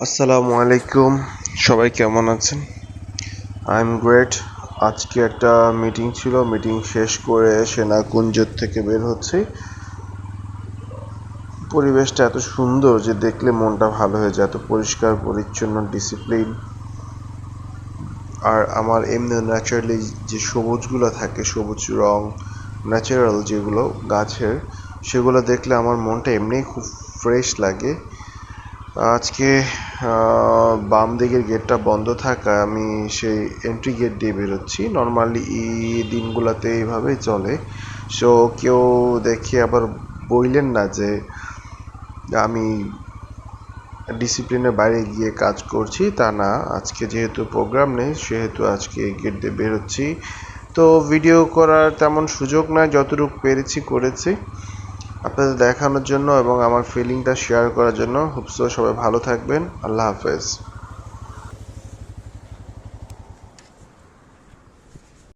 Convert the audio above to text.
আসসালামু আলাইকুম। সবাই কেমন আছেন? I am great. আজকে একটা মিটিং ছিল, মিটিং শেষ করে সেনাকুঞ্জ থেকে বের হচ্ছি। পরিবেশটা এত সুন্দর যে দেখলে মনটা ভালো হয়ে যায়, এত পরিষ্কার পরিচ্ছন্ন, ডিসিপ্লিন। আর আমার এমনি ন্যাচারালি যে সবুজগুলো থাকে, সবুজ রং, ন্যাচারাল যেগুলো গাছের, সেগুলো দেখলে আমার মনটা এমনিই খুব ফ্রেশ লাগে। আজকে বাম দিকের গেটটা বন্ধ থাকায় আমি সেই এন্ট্রি গেট দিয়ে বেরোচ্ছি। নর্মালি এই দিনগুলোতে এইভাবেই চলে। সো কেউ দেখে আবার বললেন না যে আমি ডিসিপ্লিনের বাইরে গিয়ে কাজ করছি, তা না। আজকে যেহেতু প্রোগ্রাম নেই সেহেতু আজকে গেট দিয়ে বেরোচ্ছি। তো ভিডিও করার তেমন সুযোগ নাই, যতটুকু পেরেছি করেছি আপনাদের দেখানোর জন্য এবং আমার ফিলিংটা শেয়ার করার জন্য। হোপসো সবাই ভালো থাকবেন। আল্লাহ হাফেজ।